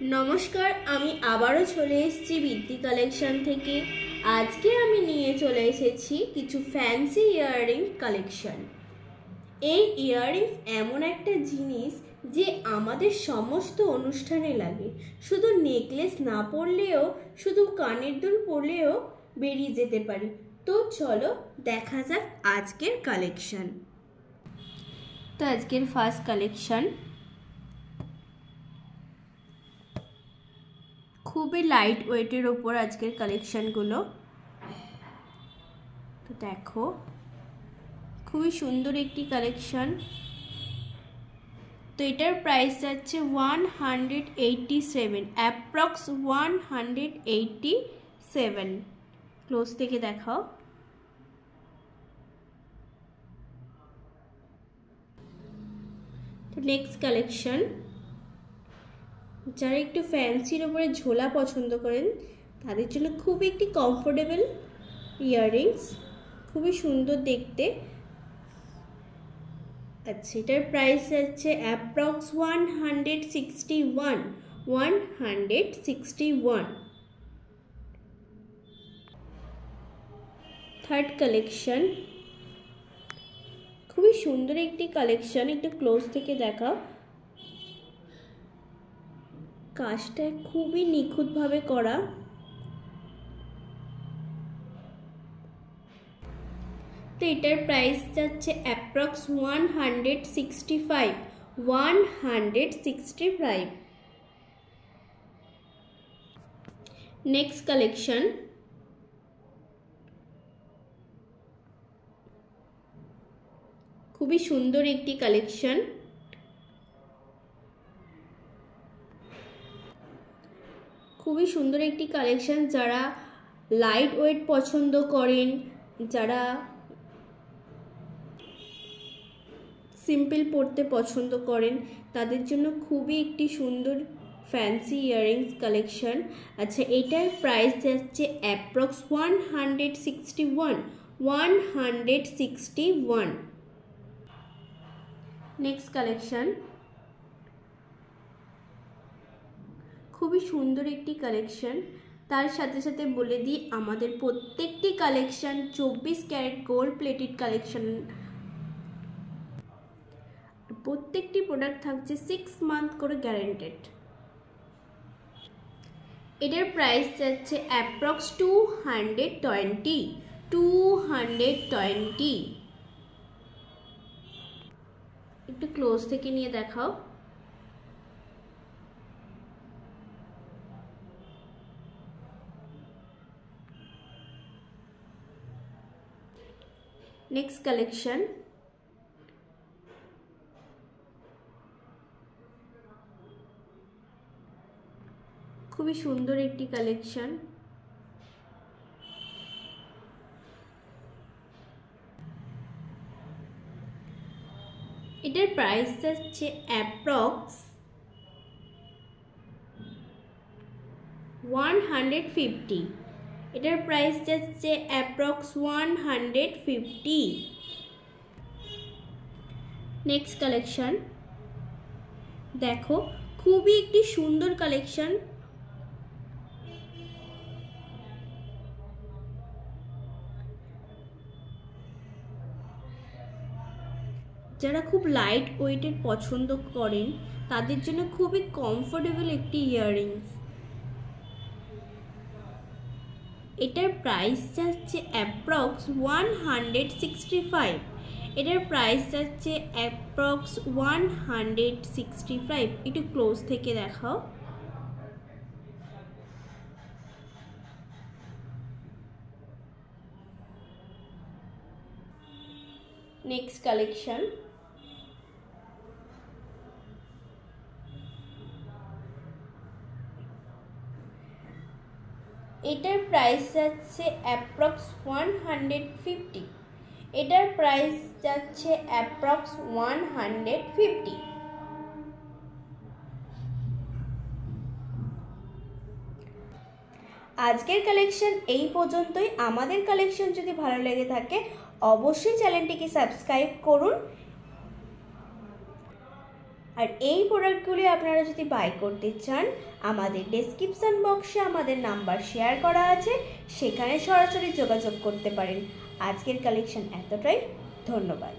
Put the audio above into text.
नमस्कार আমি আবারো চলে এসেছি বিদ্যি কালেকশন থেকে। আজকে আমি নিয়ে চলে এসেছি কিছু ফ্যান্সি ইয়াররিং কালেকশন। এই ইয়াররিংস এমন একটা জিনিস যে আমাদের সমস্ত অনুষ্ঠানে লাগে। শুধু নেকলেস না পরলেও, শুধু কানের দুল পরলেও বেরিয়ে যেতে পারি। তো চলো দেখা যাক আজকের কালেকশন। তো আজকের ফার্স্ট কালেকশন খুবই লাইট ওয়েটের ওপর আজকের কালেকশনগুলো। তো দেখো খুবই সুন্দর একটি কালেকশন। তো এটার প্রাইস যাচ্ছে 187, অ্যাপ্রক্স 187। ক্লোজ থেকে দেখাও। তো নেক্সট কালেকশন, যারা একটু ফ্যান্সির উপরে ঝোলা পছন্দ করেন তাদের জন্য খুবই একটি কমফোর্টেবল ইয়াররিংস, খুবই সুন্দর দেখতে। আচ্ছা, এটার প্রাইস আছে অ্যাপ্রক্স 161। থার্ড কালেকশন, খুবই সুন্দর একটি কালেকশন, একটু ক্লোজ থেকে দেখাও। কাজটা খুবই নিখুঁতভাবে করা। তো এটার প্রাইস যাচ্ছে অ্যাপ্রক্স 165। নেক্সট কালেকশন, খুবই সুন্দর একটি কালেকশন। খুবই সুন্দর একটি কালেকশন, যারা লাইট ওয়েট পছন্দ করেন, যারা সিম্পল পরতে পছন্দ করেন তাদের জন্য খুবই একটি সুন্দর ফ্যান্সি ইয়াররিংস কালেকশন। আচ্ছা, এটার প্রাইস যাচ্ছে অ্যাপ্রক্স 161। নেক্সট কালেকশন, খুবই সুন্দর একটি কালেকশন। তার সাথে সাথে বলে দিই, আমাদের প্রত্যেকটি collection 24 carat gold plated collection. প্রত্যেকটি প্রোডাক্ট থাকছে 6 মান্থ করে গ্যারান্টেড। এটার প্রাইস যাচ্ছে অ্যাপ্রক্স 220। একটু ক্লোজ থেকে নিয়ে দেখাও। নেক্সট কালেকশন, খুবই সুন্দর একটি কালেকশন। এটার প্রাইস যাচ্ছে অ্যাপ্রক্স 150। এটার প্রাইস যাচ্ছে অ্যাপ্রক্স 150। নেক্সট কালেকশন, দেখো খুবই একটি সুন্দর কালেকশন। যারা খুব লাইট ওয়েটের পছন্দ করেন তাদের জন্য খুবই কমফোর্টেবল একটি ইয়াররিংস। এটার প্রাইস যাচ্ছে অ্যাপ্রক্স 165। এটার প্রাইস যাচ্ছে অ্যাপ্রক্স 165। একটু ক্লোজ থেকে দেখাও। নেক্সট কালেকশন, এটার প্রাইস যাচ্ছে অ্যাপ্রক্স 150। এটার প্রাইস যাচ্ছে অ্যাপ্রক্স 150। আজকের কালেকশন এই পর্যন্তই। আমাদের কালেকশন যদি ভালো লেগে থাকে অবশ্যই চ্যানেলটিকে সাবস্ক্রাইব করুন আর এই প্রোডাক্টগুলি আপনারা যদি বাই করতে চান, আমাদের ডেসক্রিপশন বক্সে আমাদের নাম্বার শেয়ার করা আছে, সেখানে সরাসরি যোগাযোগ করতে পারেন। আজকের কালেকশন এতটাই, ধন্যবাদ।